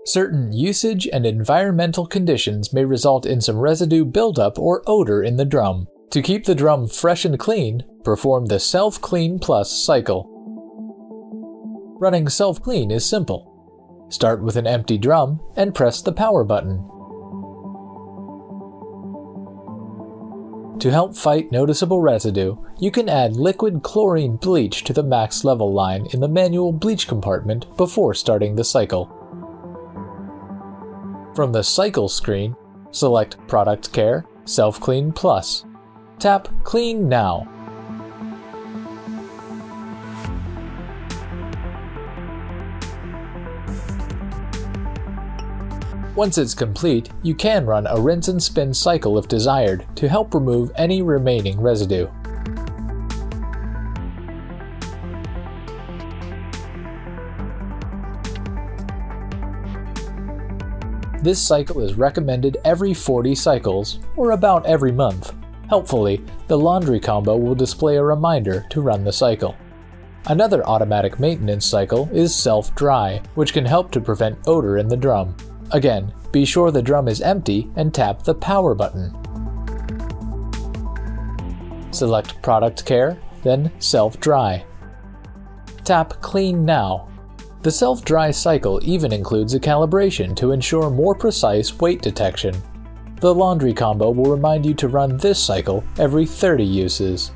Certain usage and environmental conditions may result in some residue buildup or odor in the drum. To keep the drum fresh and clean, perform the Self-Clean Plus cycle. Running Self-Clean is simple. Start with an empty drum and press the power button. To help fight noticeable residue, you can add liquid chlorine bleach to the max level line in the manual bleach compartment before starting the cycle. From the Cycle screen, select Product Care, Self-Clean Plus. Tap Clean Now. Once it's complete, you can run a rinse and spin cycle if desired to help remove any remaining residue. This cycle is recommended every 40 cycles, or about every month. Helpfully, the laundry combo will display a reminder to run the cycle. Another automatic maintenance cycle is Self-Dry, which can help to prevent odor in the drum. Again, be sure the drum is empty and tap the power button. Select Product Care, then Self-Dry. Tap Clean Now. The Self-Dry cycle even includes a calibration to ensure more precise weight detection. The laundry combo will remind you to run this cycle every 30 uses.